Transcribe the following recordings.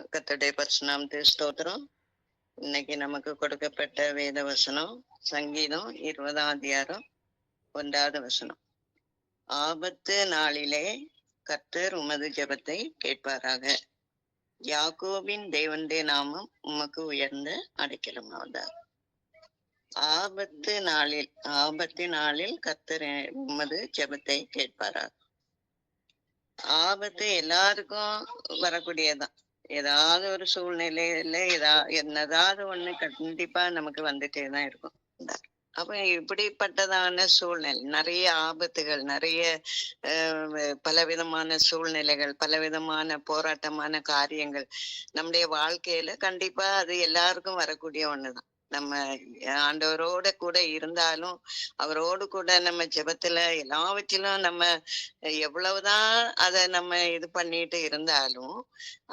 கர்த்தருடைய பரிசுநாமத்துக்கு ஸ்தோத்திரம். இன்னைக்கு நமக்கு கொடுக்கப்பட்ட வேத வசனம் சங்கீதம் 20ஆம் அதிகாரம் 1வது வசனம். ஆபத்து நாளிலே கர்த்தர் உமது ஜெபத்தை கேட்பாராக. யாக்கோபின் தேவனுடைய நாமம் உமக்கு உயர்ந்த அடைக்கலமாவதாக. ஆபத்து நாளில் கர்த்தர் உமது ஜெபத்தை கேட்பாராக. ஆபத்து எல்லாருக்கும் வரக்கூடியதான். ஏதாவது ஒரு சூழ்நிலையில என்னதாவது ஒண்ணு கண்டிப்பா நமக்கு வந்துட்டேதான் இருக்கும். அப்ப இப்படிப்பட்டதான சூழ்நிலை, நிறைய ஆபத்துகள், நிறைய பலவிதமான சூழ்நிலைகள், பலவிதமான போராட்டமான காரியங்கள் நம்முடைய வாழ்க்கையில கண்டிப்பா அது எல்லாருக்கும் வரக்கூடிய ஒண்ணுதான். நம்ம ஆண்டவரோட கூட இருந்தாலும், அவரோடு கூட நம்ம ஜெபத்துல எல்லாவற்றிலும் நம்ம எவ்வளவுதான் அதை நம்ம இது பண்ணிட்டு இருந்தாலும்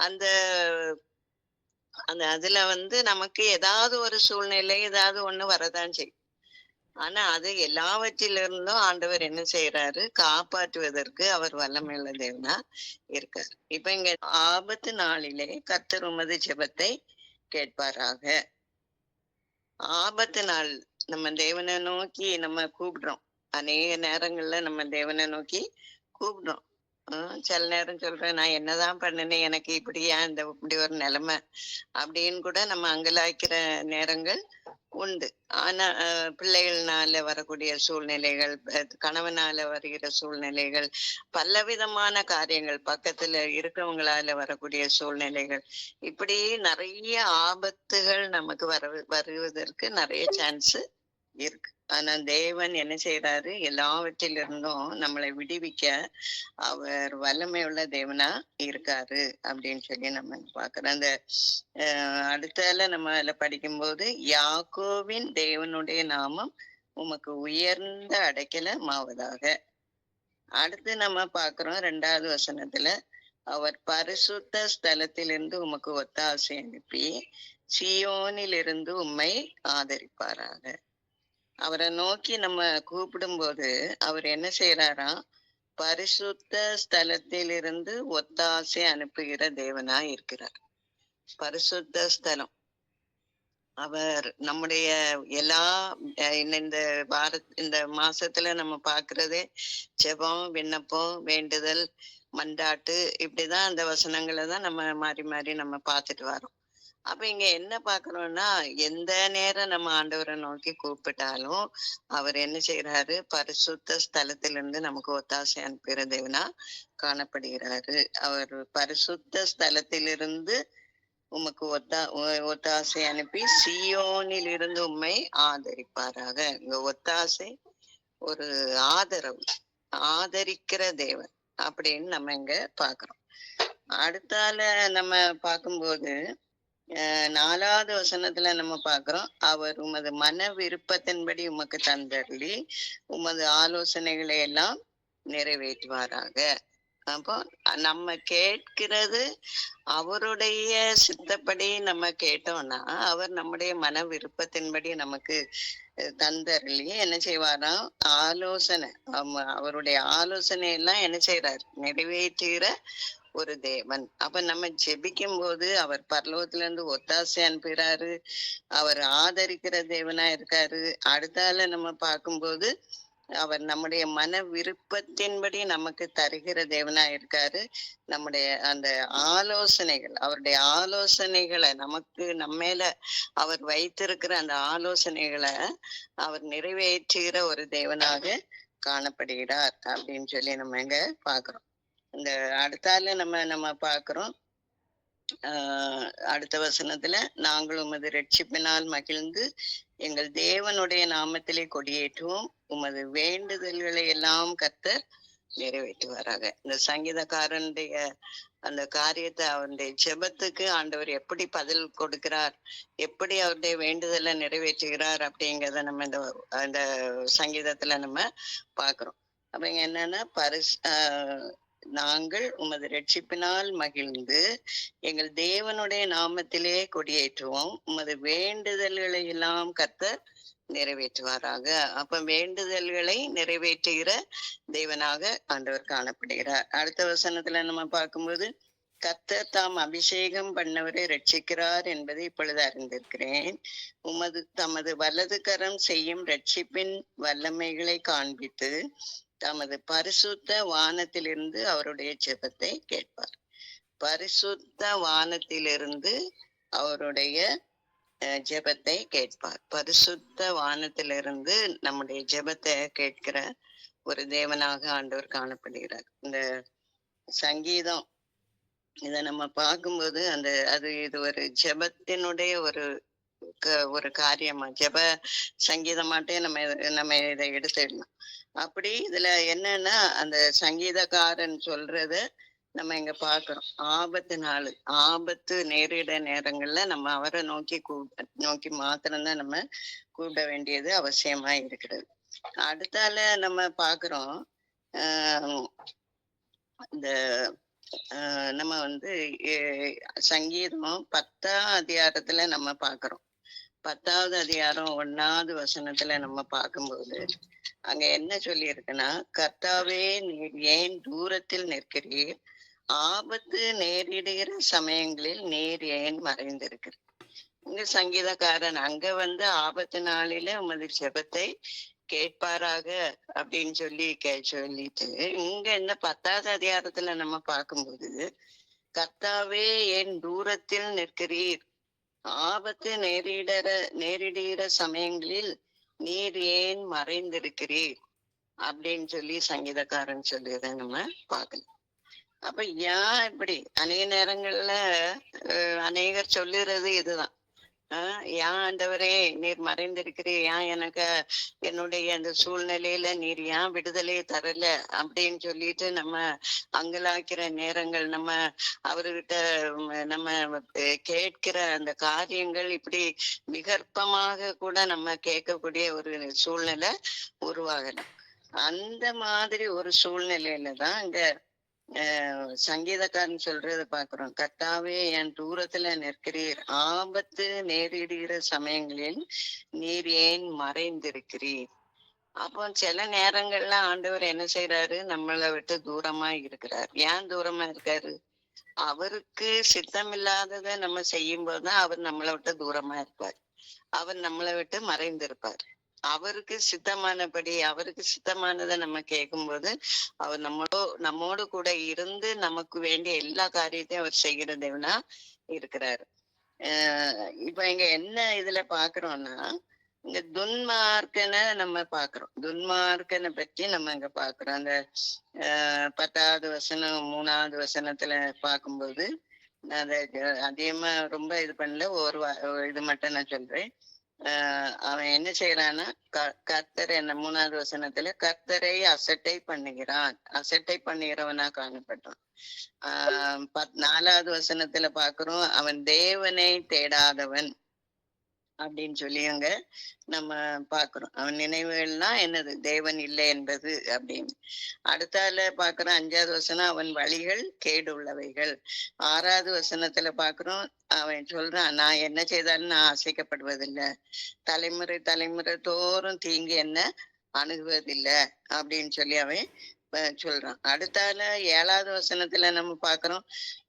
அந்த அதுல நமக்கு ஏதாவது ஒரு சூழ்நிலை ஏதாவது ஒண்ணு வரதான் செய்யும். ஆனா அது எல்லாவற்றிலிருந்தும் ஆண்டவர் என்ன செய்யறாரு, காப்பாற்றுவதற்கு அவர் வல்லமையுள்ள தேவனா இருக்காரு. இப்ப இங்க ஆபத்து நாளிலே கர்த்தர் உமது ஜெபத்தை கேட்பாராக. ஆபத்து நாள் நம்ம தேவனை நோக்கி நம்ம கூப்பிடுறோம். அநேக நேரங்கள்ல நம்ம தேவனை நோக்கி கூப்பிடுறோம். சில நேரம் சொல்றேன், நான் என்னதான் பண்ணினேன், எனக்கு இப்படி ஒரு நிலைமை அப்படின்னு கூட நம்ம அங்கலாய்க்கிற நேரங்கள் உண்டு. ஆனா பிள்ளைகள்னால வரக்கூடிய சூழ்நிலைகள், கணவனால வருகிற சூழ்நிலைகள், பலவிதமான காரியங்கள், பக்கத்துல இருக்கிறவங்களால வரக்கூடிய சூழ்நிலைகள், இப்படி நிறைய ஆபத்துகள் நமக்கு வருவதற்கு நிறைய சான்ஸ் இருக்கு. ஆனா தேவன் என்ன செய்யறாரு, எல்லாவற்றிலிருந்தும் நம்மளை விடுவிக்க அவர் வல்லமையுள்ள தேவனா இருக்காரு அப்படின்னு சொல்லி நம்ம பாக்குறோம். அந்த அடுத்தால நம்ம அதுல படிக்கும்போது, யாக்கோவின் தேவனுடைய நாமம் உமக்கு உயர்ந்த அடைக்கலமாவதாக. அடுத்து நம்ம பாக்குறோம் 2வது வசனத்துல, அவர் பரிசுத்த ஸ்தலத்திலிருந்து உமக்கு ஒத்தாசை அனுப்பி சியோனிலிருந்து உம்மை ஆதரிப்பாராக. அவரை நோக்கி நம்ம கூப்பிடும் போது அவர் என்ன செய்யறாராம், பரிசுத்த ஸ்தலத்திலிருந்து ஒத்தாசை அனுப்புகிற தேவனா இருக்கிறார். பரிசுத்த ஸ்தலம் அவர் நம்முடைய எல்லா இந்த மாசத்துல நம்ம பாக்குறதே ஜெபம், விண்ணப்பம், வேண்டுதல், மண்டாட்டு, இப்படிதான் அந்த வசனங்களை தான் நம்ம மாறி மாறி நம்ம பார்த்துட்டு வரோம். அப்ப இங்க என்ன பாக்குறோம்னா, எந்த நேரம் நம்ம ஆண்டவரை நோக்கி கூப்பிட்டாலும் அவர் என்ன செய்யறாரு, பரிசுத்த ஸ்தலத்திலிருந்து நமக்கு ஒத்தாசை அனுப்புகிற தேவனா காணப்படுகிறாரு. அவர் பரிசுத்த ஸ்தலத்திலிருந்து உமக்கு ஒத்தாசை அனுப்பி சியோனில் இருந்து உம்மை ஆதரிப்பாராக. இங்க ஒத்தாசை ஒரு ஆதரவு, ஆதரிக்கிற தேவன் அப்படின்னு நம்ம இங்க பாக்குறோம். அடுத்தால நம்ம பார்க்கும்போது 4வது வசனத்துல நம்ம பாக்குறோம், அவர் உமது மன விருப்பத்தின்படி உமக்கு தந்தருளி உமது ஆலோசனைகளை எல்லாம் நிறைவேற்றுவாராக. அப்போ நம்ம கேட்கிறது அவருடைய சித்தப்படி நம்ம கேட்டோம்னா, அவர் நம்முடைய மன விருப்பத்தின்படி நமக்கு தந்தருளி என்ன செய்வாராம், ஆலோசனை, அவருடைய ஆலோசனை எல்லாம் என்ன செய்யறாரு, நிறைவேற்றுகிற ஒரு தேவன். அப்ப நம்ம ஜெபிக்கும் போது அவர் பரலோகத்துல இருந்து ஒத்தாசை அனுப்புகிறாரு, அவர் ஆதரிக்கிற தேவனா இருக்காரு. அடுத்தால நம்ம பார்க்கும்போது அவர் நம்முடைய மன விருப்பத்தின்படி நமக்கு தருகிற தேவனா இருக்காரு. நம்முடைய அந்த ஆலோசனைகள், அவருடைய ஆலோசனைகளை நமக்கு நம்மேல அவர் வைத்திருக்கிற அந்த ஆலோசனைகளை அவர் நிறைவேற்றுகிற ஒரு தேவனாக காணப்படுகிறார் அப்படின்னு சொல்லி நம்ம இங்க பாக்குறோம். இந்த அடுத்தால நம்ம பாக்குறோம், அடுத்த வசனத்துல, நாங்கள் உமது ரட்சிப்பினால் மகிழ்ந்து எங்கள் தேவனுடைய நாமத்திலே கொடியேற்றுவோம், உமது வேண்டுதல்களை எல்லாம் கர்த்தர் நிறைவேற்றுவாராக. இந்த சங்கீதக்காரனுடைய அந்த காரியத்தை, அவருடைய ஜெபத்துக்கு ஆண்டவர் எப்படி பதில் கொடுக்கிறார், எப்படி அவருடைய வேண்டுதலை நிறைவேற்றுகிறார் அப்படிங்கிறத நம்ம இந்த சங்கீதத்துல நம்ம பாக்குறோம். அப்ப இங்க என்னன்னா, நாங்கள் உமது ரட்சிப்பினால் மகிழ்ந்து எங்கள் தேவனுடைய நாமத்திலே கொடியேற்றுவோம், உமது வேண்டுதல்களை எல்லாம் கர்த்தர் நிறைவேற்றுவாராக. அப்ப வேண்டுதல்களை நிறைவேற்றுகிற தேவனாக ஆண்டவர் காணப்படுகிறார். அடுத்த வசனத்துல நம்ம பார்க்கும்போது, கர்த்தர் தாம் அபிஷேகம் பண்ணவரை ரட்சிக்கிறார் என்பதை இப்பொழுது அறிந்திருக்கிறேன். தமது வலது கரம் செய்யும் ரட்சிப்பின் வல்லமைகளை காண்பித்து தமது பரிசுத்த வானத்திலிருந்து அவருடைய ஜெபத்தை கேட்பார். பரிசுத்த வானத்திலிருந்து அவருடைய ஜெபத்தை கேட்பார். பரிசுத்த வானத்திலிருந்து நம்முடைய ஜெபத்தை கேட்கிற ஒரு தேவனாக ஆண்டவர் காணப்படுகிறார். இந்த சங்கீதம் இத நம்ம பார்க்கும்போது இது ஒரு ஜெபத்தினுடைய ஒரு காரியமா, ஜெப சங்கீதமாட்டே நம்ம இதை எடுத்துடலாம். அப்படி இதுல என்னன்னா, அந்த சங்கீதக்காரன் சொல்றத நம்ம இங்க பாக்குறோம். ஆபத்து நேரிட நேரங்கள்ல நம்ம அவரை நோக்கி மாத்திரம்தான் நம்ம கூப்பிட வேண்டியது அவசியமா இருக்கிறது. அடுத்தால நம்ம பாக்குறோம், இந்த நம்ம சங்கீதம் 10ஆம் அதிகாரத்துல நம்ம பாக்குறோம். 10வது அதிகாரம் 1வது வசனத்துல நம்ம பார்க்கும்போது அங்க என்ன சொல்லி இருக்குன்னா, கர்த்தாவே நீர் ஏன் தூரத்தில் நிற்கிறீர், ஆபத்து நேரிடுகிற சமயங்களில் நீர் ஏன் மறைந்திருக்கிறீர். இங்க சங்கீதக்காரன் அங்க ஆபத்து நாளில உமது ஜெபத்தை கேட்பாராக அப்படின்னு சொல்லிட்டு இங்க இந்த 10வது அதிகாரத்துல நம்ம பார்க்கும்போது, கர்த்தாவே ஏன் தூரத்தில் நிற்கிறீர், ஆபத்து நேரிடுகிற சமயங்களில் நீர் ஏன் மறைந்திருக்கிறீர் அப்படின்னு சொல்லி சங்கீதக்காரன் சொல்லியதை நம்ம பார்க்கலாம். அப்ப ஏன் இப்படி அநேக நேரங்கள்ல அநேகர் சொல்லுறது இதுதான், ஏன் ஆண்டவரே நீர் மறைந்திருக்கிறீர், ஏன் எனக்கு என்னுடைய அந்த சூழ்நிலையில நீர் ஏன் விடுதலை தரல அப்படின்னு சொல்லிட்டு நம்ம அங்கலாக்கிற நேரங்கள், நம்ம அவர்கிட்ட நம்ம கேட்கிற அந்த காரியங்கள் இப்படி விகற்பமாக கூட நம்ம கேட்கக்கூடிய ஒரு சூழ்நிலை உருவாகலாம். அந்த மாதிரி ஒரு சூழ்நிலையில தான் இங்க சங்கீதக்காரன் சொல்றத பாக்குறோம். கர்த்தாவே என் தூரத்துல நிற்கிறீர், ஆபத்து நேரிடுகிற சமயங்களில் நீர் ஏன் மறைந்திருக்கிறீர். அப்போ சில நேரங்கள்ல ஆண்டவர் என்ன செய்யறாரு, நம்மளை விட்டு தூரமா இருக்கிறார். ஏன் தூரமா இருக்காரு, அவருக்கு சித்தம் இல்லாததை நம்ம செய்யும் போதுதான் அவர் நம்மளை விட்டு தூரமா இருப்பார். அவர் நம்மளை விட்டு மறைந்திருப்பார். அவருக்கு சித்தமானதை நம்ம கேட்கும்போது அவர் நம்மோடு கூட இருந்து நமக்கு வேண்டிய எல்லா காரியத்தையும் அவர் செய்கிற தேவனா இருக்கிறாரு. இப்ப இங்க என்ன இதுல பாக்குறோம்னா, இங்க துன்மார்க்கனை நம்ம பாக்குறோம். துன்மார்க்கனை பற்றி நம்ம இங்க பாக்குறோம். அந்த 10வது வசனம் 3வது வசனத்துல பார்க்கும்போது, நான் அதை அதிகமா ரொம்ப இது பண்ணல, இது மட்டும் நான் சொல்றேன். அவன் என்ன செய்யறான்னா, கர்த்தர் என்ன 3வது வசனத்துல கர்த்தரை அசட்டை பண்ணுகிறவனா காணப்பட்டான். 4வது வசனத்துல பாக்குறோம், அவன் தேவனை தேடாதவன் அப்படின்னு சொல்லி அங்க நம்ம பாக்குறோம். அவன் நினைவுகள்லாம் என்னது, தேவன் இல்லை என்பது அப்படின்னு. அடுத்தால பாக்குறோம் 5வது வசனம், அவன் வழிகள் கேடு உள்ளவைகள். 6வது வசனத்துல பாக்குறோம், அவன் சொல்றான், நான் என்ன செய்தாலும் நான் அசைக்கப்படுவதில்லை, தலைமுறை தோறும் தீங்கு என்ன அணுகுவதில்லை அப்படின்னு சொல்லி அவன் சொல்றான். அடுத்தால 7வது வசனத்துல நம்ம பாக்குறோம்,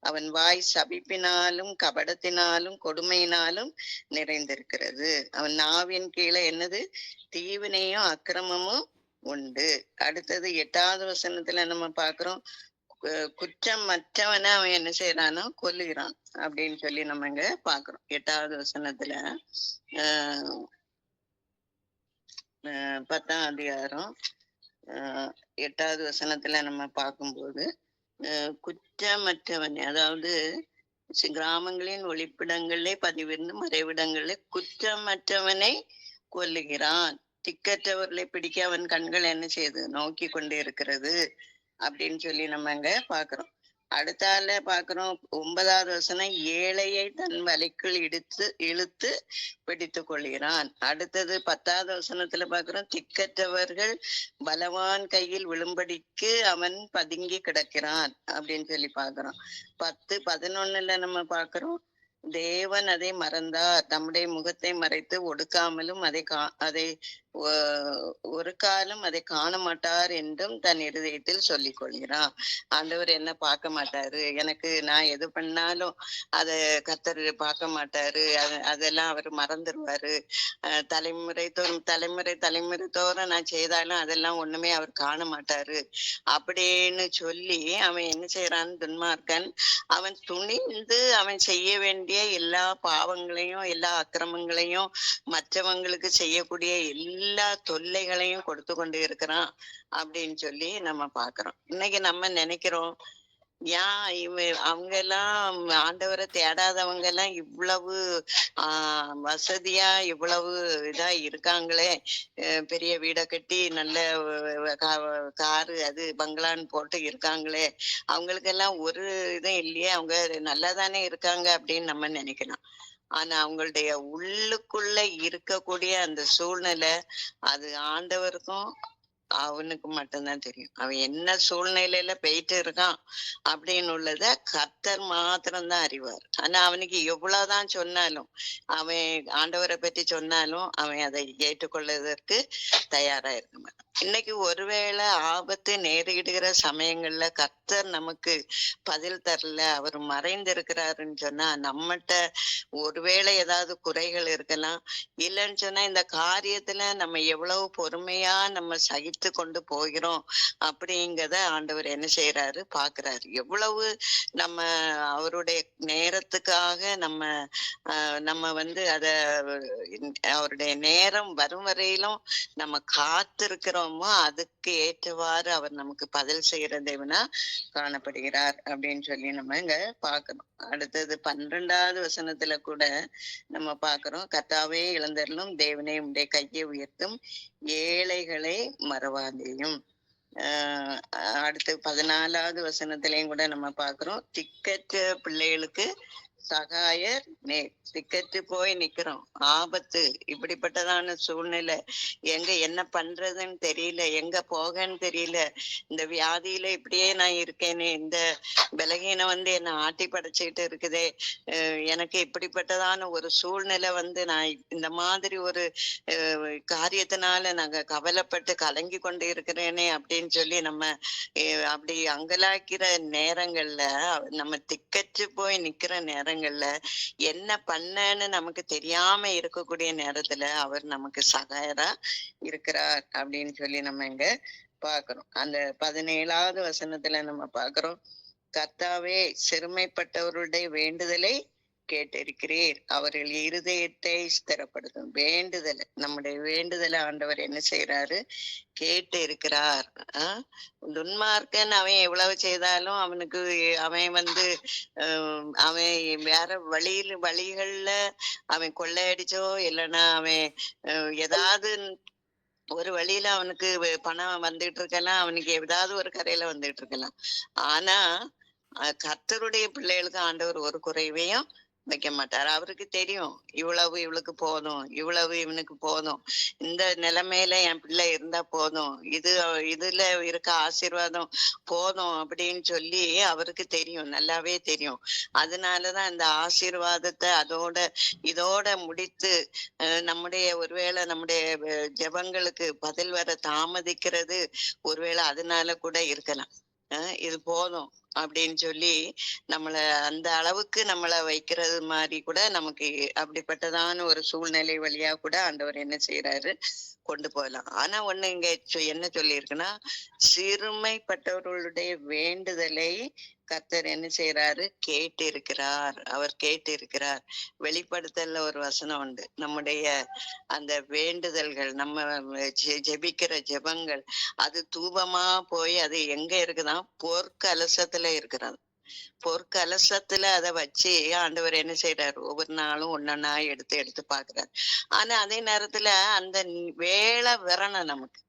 அவன் வாய் சபிப்பினாலும் கபடத்தினாலும் கொடுமையினாலும் நிறைந்திருக்கிறது. அவன் நாவின் கீழே என்னது, தீவினையும் அக்கிரமமும் உண்டு. அடுத்தது 8வது வசனத்துல நம்ம பாக்குறோம், குற்றம் மற்றவனை அவன் என்ன செய்யறானோ கொல்லுகிறான் அப்படின்னு சொல்லி நம்ம இங்க பாக்குறோம். 8வது வசனத்துல 10ஆம் அதிகாரம் 8வது வசனத்துல நம்ம பார்க்கும்போது, குற்றமற்றவன், அதாவது கிராமங்களின் ஒளிப்பிடங்களிலே பதிவிருந்து மறைவிடங்களிலே குற்றமற்றவனை கொல்லுகிறான், திக்கற்றவர்களை பிடிக்க அவன் கண்கள் என்ன செய்யுது, நோக்கி கொண்டு இருக்கிறது அப்படின்னு சொல்லி நம்ம அங்க பாக்குறோம். அடுத்தால பாக்குறோம் 9வது வசனம், ஏழையை தன் வலைக்குள் இழுத்து பிடித்து கொள்கிறான். அடுத்தது 10வது வசனத்துல பாக்குறோம், திக்கற்றவர்கள் பலவான் கையில் விழும்படிக்கு அவன் பதுங்கி கிடக்கிறான் அப்படின்னு சொல்லி பாக்குறோம். 10, 11ல நம்ம பாக்குறோம், தேவன் அதை மறந்தார். நம்முடைய முகத்தை மறைத்து ஒடுக்காமலும் அதை ஒரு காலம் அதை காண மாட்டார் என்றும் தன் இருதயத்தில் சொல்லிக் கொள்கிறான். ஆண்டவர் என்ன பார்க்க மாட்டாரு. எனக்கு நான் எது பண்ணாலும் அத கர்த்தர் பார்க்க மாட்டாரு. அதெல்லாம் அவர் மறந்துருவாரு. தலைமுறை தோறும் தலைமுறை தோறும் நான் செய்தாலும் அதெல்லாம் ஒண்ணுமே அவர் காண மாட்டாரு. அப்படின்னு சொல்லி அவன் என்ன செய்யறான் துன்மார்க்கன், அவன் துணிந்து அவன் செய்ய வேண்டிய எல்லா பாவங்களையும், எல்லா அக்கிரமங்களையும், மற்றவங்களுக்கு செய்யக்கூடிய எல்லா தொல்லைகளையும் கொடுத்து கொண்டு இருக்கிறான் அப்படின்னு சொல்லி நம்ம பார்க்கிறோம். இன்னைக்கு நம்ம நினைக்கிறோம், அவங்க எல்லாம் ஆண்டவரை தேடாதவங்க எல்லாம் இவ்வளவு வசதியா இவ்வளவு இதா இருக்காங்களே, பெரிய வீடை கட்டி நல்ல காரு அது பங்களான்னு போட்டு இருக்காங்களே, அவங்களுக்கெல்லாம் ஒரு இதுவும் இல்லையே, அவங்க நல்லாதானே இருக்காங்க அப்படின்னு நம்ம நினைக்கலாம். ஆனா அவங்களுடைய உள்ளுக்குள்ள இருக்கக்கூடிய அந்த சூழ்நிலை, அது ஆண்டவருக்கும் அவனுக்கு மட்டும்தான் தெரியும். அவன் என்ன சூழ்நிலையில போயிட்டு இருக்கான் அப்படின்னு உள்ளத கர்த்தர் மாத்திரம்தான் அறிவார். ஆனா அவனுக்கு எவ்வளவுதான் சொன்னாலும், அவன் ஆண்டவரை பற்றி சொன்னாலும் அவன் அதை ஏற்றுக்கொள்வதற்கு தயாரா இருக்க மாட்டான். இன்னைக்கு ஒருவேளை ஆபத்து நேரிடுகிற சமயங்கள்ல கர்த்தர் நமக்கு பதில் தரல, அவர் மறைந்திருக்கிறாருன்னு சொன்னா நம்மகிட்ட ஒருவேளை ஏதாவது குறைகள் இருக்கலாம். இல்லைன்னு சொன்னா இந்த காரியத்துல நம்ம எவ்வளவு பொறுமையா நம்ம சகித்து கொண்டு போகிறோம் அப்படிங்கிறத ஆண்டவர் என்ன செய்யறாரு பாக்குறாரு. எவ்வளவு நம்ம அவருடைய நேரத்துக்காக நம்ம அத அவருடைய நேரம் வரும் வரையிலும் நம்ம காத்திருக்கிறோமோ அதுக்கு ஏற்றவாறு அவர் நமக்கு பதில் செய்யற தேவனா காணப்படுகிறார் அப்படின்னு சொல்லி நம்ம இங்க பாக்கணும். அடுத்தது 12வது வசனத்துல கூட நம்ம பாக்குறோம், கர்த்தாவே இழந்தருளும், தேவனே உடைய கையை உயர்த்தும், ஏழைகளை மறவாதேயும். அடுத்து 14வது வசனத்திலையும் கூட நம்ம பாக்குறோம், திக்கற்ற பிள்ளைகளுக்கு சகாயர் திக்கற்று போய் நிக்கிறோம், ஆபத்து, இப்படிப்பட்டதான சூழ்நிலை, எங்க என்ன பண்றதுன்னு தெரியல, எங்க போகன்னு தெரியல, இந்த வியாதியில இப்படியே நான் இருக்கேனே, இந்த பலகீனம் என்ன ஆட்டி படைச்சுக்கிட்டு இருக்குதே, எனக்கு இப்படிப்பட்டதான ஒரு சூழ்நிலை நான் இந்த மாதிரி ஒரு காரியத்தினால நாங்க கவலைப்பட்டு கலங்கி கொண்டு இருக்கிறேனே அப்படின்னு சொல்லி நம்ம அப்படி அங்கலாக்கிற நேரங்கள்ல, நம்ம திக்கற்று போய் நிக்கிற நேரங்கள்ல, என்ன பண்ணன்னு நமக்கு தெரியாம இருக்கக்கூடிய நேரத்துல அவர் நமக்கு சகாயரா இருக்கிறார் அப்படின்னு சொல்லி நம்ம இங்க பாக்குறோம். அந்த 17வது வசனத்துல நம்ம பாக்குறோம், கர்த்தாவே சிறுமைப்பட்டவருடைய வேண்டுதலை கேட்டிருக்கிறீர், அவர்கள் இருதயத்தை ஸ்திரப்படுத்தும். வேண்டுதல், நம்முடைய வேண்டுதலை ஆண்டவர் என்ன செய்யறாரு, கேட்டு இருக்கிறார். துன்மார்க்கன் அவன் எவ்வளவு செய்தாலும் அவனுக்கு அவன் அவன் வேற வழிகள்ல அவன் கொள்ளையடிச்சோ இல்லைன்னா அவன் ஏதாவது ஒரு வழியில அவனுக்கு பணம் வந்துட்டு இருக்கலாம், அவனுக்கு ஏதாவது ஒரு கரையில வந்துட்டு இருக்கலாம். ஆனா கர்த்தருடைய பிள்ளைகளுக்கு ஆண்டவர் ஒரு குறைவையும் வைக்க மாட்டார். அவருக்கு தெரியும், இவ்வளவு இவளுக்கு போதும், இவ்வளவு இவனுக்கு போதும், இந்த நிலைமையில என் பிள்ளை இருந்தா போதும், இதுல இருக்க ஆசீர்வாதம் போதும் அப்படின்னு சொல்லி அவருக்கு தெரியும், நல்லாவே தெரியும். அதனாலதான் இந்த ஆசீர்வாதத்தை இதோட முடித்து ஒருவேளை நம்முடைய ஜெபங்களுக்கு பதில் வர தாமதிக்கிறது ஒருவேளை அதனால கூட இருக்கலாம். இது போதும் அப்படின்னு சொல்லி அந்த அளவுக்கு வைக்கிறது மாதிரி கூட நமக்கு அப்படிப்பட்டதான ஒரு சூழ்நிலை வழியா கூட ஆண்டவர் என்ன செய்யறாரு, கொண்டு போகலாம். ஆனா ஒண்ணு இங்க என்ன சொல்லி இருக்குன்னா, சிறுமைப்பட்டவர்களுடைய வேண்டுதலை கர்த்தர் என்ன செய்யறாரு, கேட்டு இருக்கிறார், அவர் கேட்டு இருக்கிறார். வெளிப்படுத்தல ஒரு வசனம் உண்டு, நம்முடைய அந்த வேண்டுதல்கள், நம்ம ஜெபிக்கிற ஜெபங்கள் அது தூபமா போய் அது எங்க இருக்குதான், பொற்கலசத்துல இருக்கிறது. பொற்கலசத்துல அதை வச்சு ஆண்டவர் என்ன செய்யறாரு, ஒவ்வொரு நாளும் ஒன்னொன்னா எடுத்து எடுத்து பாக்குறாரு. ஆனா அதே நேரத்துல அந்த வேலை வரணும் நமக்கு,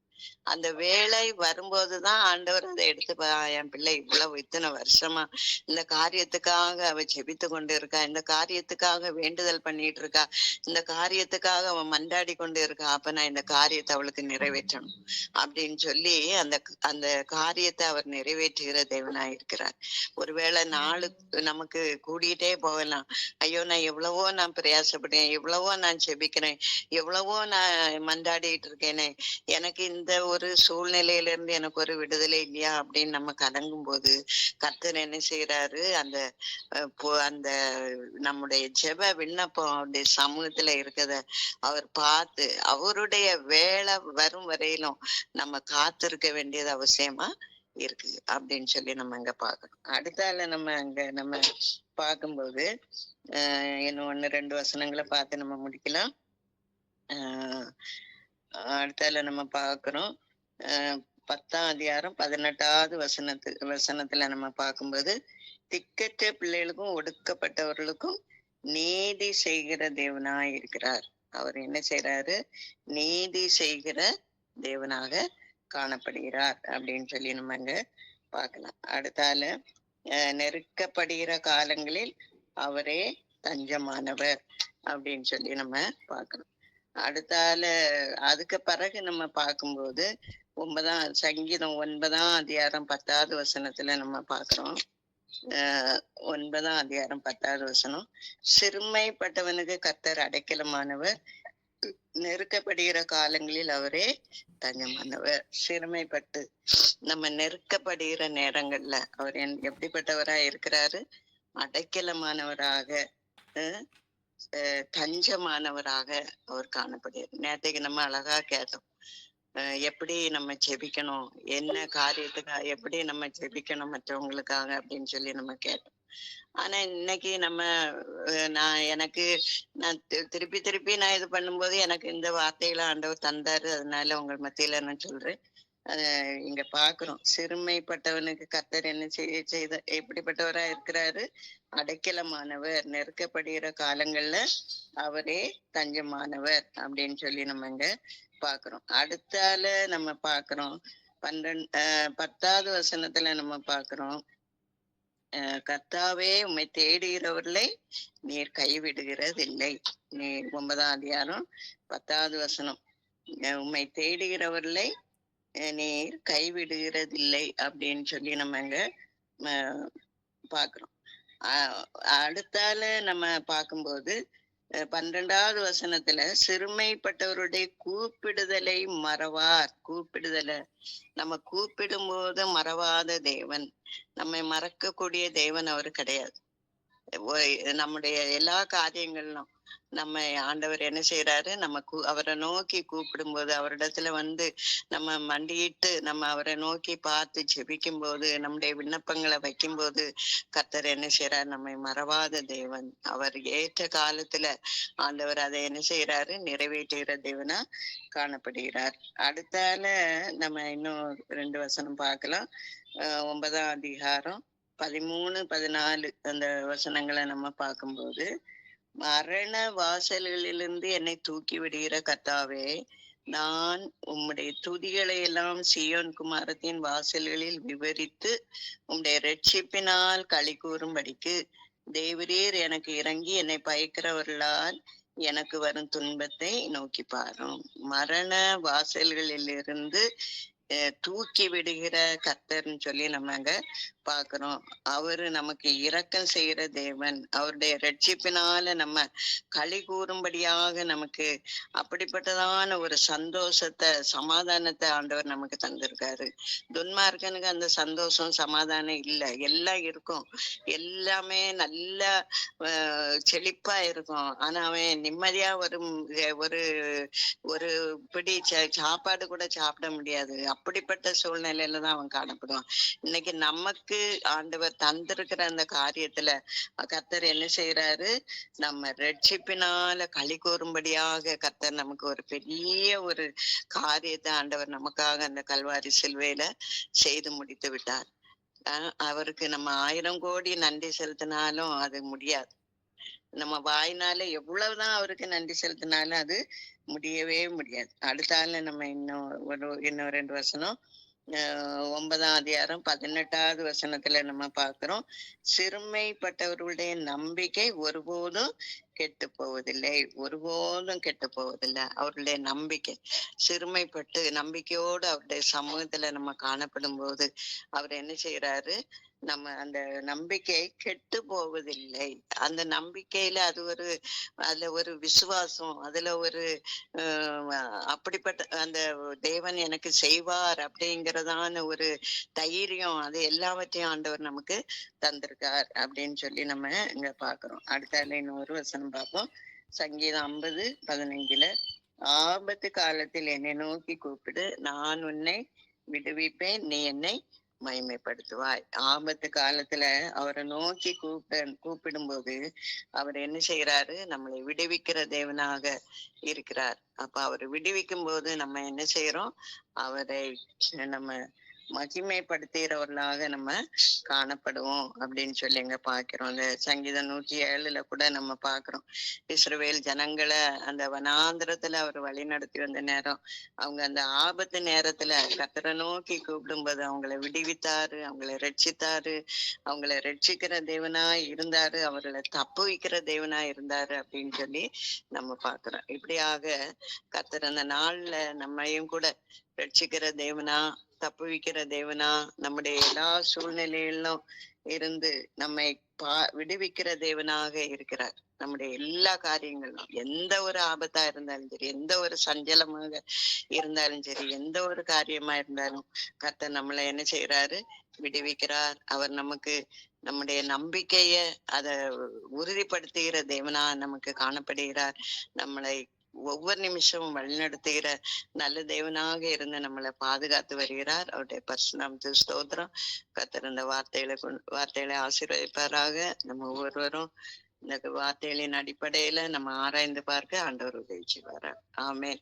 அந்த வேலை வரும்போதுதான் ஆண்டவர் அதை எடுத்து என் பிள்ளை இவ்வளவு இத்தனை வருஷமா இந்த காரியத்துக்காக அவ ஜெபித்து கொண்டு இருக்கா, இந்த காரியத்துக்காக வேண்டுதல் பண்ணிட்டு இருக்கா, இந்த காரியத்துக்காக அவன் மன்றாடி கொண்டு இருக்கா, அப்ப நான் இந்த காரியத்தை அவளுக்கு நிறைவேற்றணும் அப்படின்னு சொல்லி அந்த அந்த காரியத்தை அவர் நிறைவேற்றுகிற தேவனா இருக்கிறார். ஒருவேளை நாளுக்கு நமக்கு கூடிட்டே போகலாம். ஐயோ, நான் பிரயாசப்படுறேன், எவ்வளவோ நான் ஜெபிக்கிறேன், எவ்வளவோ நான் மன்றாடிட்டு இருக்கேனே, எனக்கு இந்த ஒரு சூழ்நிலையில இருந்து எனக்கு ஒரு விடுதலை இல்லையா அப்படின்னு நம்ம கலங்கும் போது கர்த்தர் என்ன செய்யறாரு, அந்த அந்த நம்முடைய ஜெப விண்ணப்பம் அவருடைய சமூகத்துல இருக்கத அவர் பார்த்து அவருடைய வேலை வரும் வரையிலும் நம்ம காத்திருக்க வேண்டியது அவசியமா இருக்கு அப்படின்னு சொல்லி நம்ம அங்க பாக்கணும். அடுத்தால நம்ம பார்க்கும்போது இன்னும் 1-2 வசனங்களை பார்த்து நம்ம முடிக்கலாம். அடுத்தால நம்ம பார்க்கிறோம் 10ஆம் அதிகாரம் 18வது வசனத்துல நம்ம பார்க்கும்போது, திக்கற்ற பிள்ளைகளுக்கும் ஒடுக்கப்பட்டவர்களுக்கும் நீதி செய்கிற தேவனாய் இருக்கிறார். அவர் என்ன செய்யறாரு, நீதி செய்கிற தேவனாக காணப்படுகிறார் அப்படின்னு சொல்லி நம்ம அங்க பார்க்கலாம். அடுத்தால நெருக்கப்படுகிற காலங்களில் அவரே தஞ்சமானவர் அப்படின்னு சொல்லி நம்ம பார்க்கணும். அடுத்தால அதுக்கு பிறகு நம்ம பார்க்கும்போது சங்கீதம் 9ஆம் அதிகாரம் 10வது வசனத்துல நம்ம பார்க்கிறோம். 9ஆம் அதிகாரம் 10வது வசனம், சிறுமைப்பட்டவனுக்கு கர்த்தர் அடைக்கலமானவர், நெருக்கப்படுகிற காலங்களில் அவரே தஞ்சமானவர். சிறுமைப்பட்டு நம்ம நெருக்கப்படுகிற நேரங்கள்ல அவர் எப்படிப்பட்டவரா இருக்கிறாரு, அடைக்கலமானவராக தஞ்சமானவராக அவர் காணப்படுகிறார். நேற்றுக்கு நம்ம அழகா கேட்டோம், எப்படி நம்ம ஜெபிக்கணும், என்ன காரியத்துக்காக எப்படி நம்ம ஜெபிக்கணும் மற்றவங்களுக்காக அப்படின்னு சொல்லி நம்ம கேட்டோம். ஆனா இன்னைக்கு நான் திருப்பி நான் இது பண்ணும்போது எனக்கு இந்த வார்த்தைகளை ஆண்டவர் தந்தாரு, அதனால உங்கள் மத்தியில நான் சொல்றேன். இங்க பாக்குறோம், சிறுமைப்பட்டவனுக்கு கர்த்தர் என்ன செய்த எப்படிப்பட்டவரா இருக்கிறாரு, அடைக்கலமானவர், நெருக்கப்படுகிற காலங்கள்ல அவரே தஞ்சமானவர் அப்படின்னு சொல்லி நம்ம இங்க பாக்குறோம். அடுத்தால நம்ம பாக்குறோம் 10வது வசனத்துல நம்ம பாக்குறோம், கர்த்தாவே உம்மை தேடுகிறவர்களை நீர் கைவிடுகிறதில்லை. நீர் 9ஆம் அதிகாரம் 10வது வசனம், உம்மை தேடுகிறவர்களை நீர் கைவிடுகிறதில்லை அப்படின்னு சொல்லி நம்ம இங்க பாக்குறோம். அடுத்தால நம்ம பார்க்கும்போது 12வது வசனத்துல, சிறுமைப்பட்டவருடைய கூப்பிடுதலை மறவார். நம்ம கூப்பிடும் போது மறவாத தேவன், நம்மை மறக்கக்கூடிய தேவன் அவரு கிடையாது. நம்முடைய எல்லா காரியங்களும் நம்ம ஆண்டவர் என்ன செய்யறாரு, அவரை நோக்கி கூப்பிடும் போது, அவரிடத்துல நம்ம மண்டியிட்டு நம்ம அவரை நோக்கி பார்த்து ஜெபிக்கும் போது, நம்முடைய விண்ணப்பங்களை வைக்கும் போது கர்த்தர் என்ன செய்யறாரு, நம்மை மறவாத தேவன். அவர் ஏற்ற காலத்துல ஆண்டவர் அதை என்ன செய்யறாரு, நிறைவேற்றுகிற தேவனா காணப்படுகிறார். அடுத்தால நம்ம இன்னும் 2 வசனம் பார்க்கலாம். 9ஆம் அதிகாரம் 13-14 அந்த வசனங்களை நம்ம பார்க்கும்போது, மரண வாசல்களிலிருந்து என்னை தூக்கி விடுகிற கர்த்தாவே, நான் உம்முடைய துதிகளை எல்லாம் சீயோன் குமாரத்தின் வாசல்களில் விவரித்து உம்முடைய ரட்சிப்பினால் களி கூறும்படிக்கு தேவரீர் எனக்கு இறங்கி என்னை பயக்கிறவர்களால் எனக்கு வரும் துன்பத்தை நோக்கி பாரும். மரண வாசல்களில் இருந்து தூக்கி விடுகிற கர்த்தர்ன்னு சொல்லி நம்ம அங்க பாக்குறோம். அவரு நமக்கு இரக்கம் செய்யற தேவன். அவருடைய ரட்சிப்பினால நம்ம களி கூறும்படியாக நமக்கு அப்படிப்பட்டதான ஒரு சந்தோஷத்தை, சமாதானத்தை ஆண்டவர் நமக்கு தந்திருக்காரு. துன்மார்க்கனுக்கு அந்த சந்தோஷம் சமாதானம் இல்லை. எல்லாம் இருக்கும், எல்லாமே நல்ல செழிப்பா இருக்கும், ஆனா அவன் நிம்மதியா ஒரு ஒரு பிடி சாப்பாடு கூட சாப்பிட முடியாது. அப்படிப்பட்ட சூழ்நிலையில தான் அவன் காணப்படுவான். இன்னைக்கு நமக்கு ஆண்டவர் தந்திருக்கிற அந்த காரியத்துல கர்த்தர் என்ன செய்யறாரு, நம்ம ரட்சிப்பினால களி கூறும்படியாக கர்த்தர் நமக்கு ஒரு பெரிய ஒரு காரியத்தை ஆண்டவர் நமக்காக அந்த கல்வாரி சிலுவையில செய்து முடித்து விட்டார். அவருக்கு நம்ம 1000 கோடி நன்றி செலுத்தினாலும் அது முடியாது. நம்ம வாய்னால எவ்வளவுதான் அவருக்கு நன்றி செலுத்தினாலும் அது முடியவே முடியாது. அடுத்தால நம்ம இன்னும் 2 வசனம் 9ஆம் அதிகாரம் 18வது வசனத்துல நம்ம பார்க்கிறோம். சிறுமைப்பட்டவர்களுடைய நம்பிக்கை ஒருபோதும் கெட்டு போவதில்லை. ஒருபோதும் கெட்டு போவதில்லை. அவர்களுடைய நம்பிக்கை சிறுமைப்பட்டு நம்பிக்கையோடு அவருடைய சமூகத்துல நம்ம காணப்படும் போது அவர் என்ன செய்யறாரு, நம்ம அந்த நம்பிக்கை கெட்டு போவதில்லை. அந்த நம்பிக்கையில அதுல ஒரு விசுவாசம், அதுல ஒரு அப்படிப்பட்ட அந்த தேவன் எனக்கு செய்வார் அப்படிங்கறதான ஒரு தைரியம், அது எல்லாவற்றையும் ஆண்டவர் நமக்கு தந்திருக்கார் அப்படின்னு சொல்லி நம்ம இங்க பாக்குறோம். அடுத்தால இன்னொரு வசனம் பார்ப்போம். சங்கீதம் 50:15. ஆபத்து காலத்தில் என்னை நோக்கி கூப்பிடு, நான் உன்னை விடுவிப்பேன், நீ என்னை மகிமைப்படுத்துவாய். ஆபத்து காலத்துல அவரை நோக்கி கூப்பிடும்போது அவர் என்ன செய்யறாரு, நம்மளை விடுவிக்கிற தேவனாக இருக்கிறார். அப்ப அவர் விடுவிக்கும் போது நம்ம என்ன செய்யறோம், அவரை நம்ம மகிமைப்படுத்துகிறவர்களாக நம்ம காணப்படுவோம் அப்படின்னு சொல்லி எங்க பாக்கிறோம். இந்த சங்கீதம் 107 கூட நம்ம பாக்குறோம். இஸ்ரவேல் ஜனங்களை அந்த வனாந்திரத்துல அவர் வழி நடத்தி வந்த நேரம், அவங்க அந்த ஆபத்து நேரத்துல கர்த்தரை நோக்கி கூப்பிடும்போது அவங்களை விடுவித்தாரு, அவங்களை ரட்சித்தாரு, அவங்களை ரட்சிக்கிற தேவனா இருந்தாரு, அவர்களை தப்பு வைக்கிற தேவனா இருந்தாரு அப்படின்னு சொல்லி நம்ம பாக்குறோம். இப்படியாக கர்த்தர் அந்த நாள்ல நம்மையும் கூட ரட்சிக்கிற தேவனா, தப்புவிக்கிற தேவனா, நம்முடைய எல்லா சூழ்நிலையிலும் இருந்து நம்மை விடுவிக்கிற தேவனாக இருக்கிறார். நம்முடைய எல்லா காரியங்களும், எந்த ஒரு ஆபத்தா இருந்தாலும் சரி, எந்த ஒரு சஞ்சலமாக இருந்தாலும் சரி, எந்த ஒரு காரியமா இருந்தாலும் கர்த்தர் நம்மளை என்ன செய்யறாரு, விடுவிக்கிறார். அவர் நமக்கு நம்முடைய நம்பிக்கைய அத உறுதிப்படுத்துகிற தேவனா நமக்கு காணப்படுகிறார். நம்மளை ஒவ்வொரு நிமிஷமும் வழிநடத்துகிற நல்ல தேவனாக இருந்து நம்மளை பாதுகாத்து வருகிறார். அவருடைய பரிசுநாமத்துக்கு ஸ்தோத்திரம். கர்த்தர் இந்த வார்த்தைகளை ஆசீர்வதிப்பாராக. நம்ம ஒவ்வொருவரும் இந்த வார்த்தைகளின் அடிப்படையில நம்ம ஆராய்ந்து பார்க்க ஆண்டவர் உதவி செய்வாராக. ஆமென்.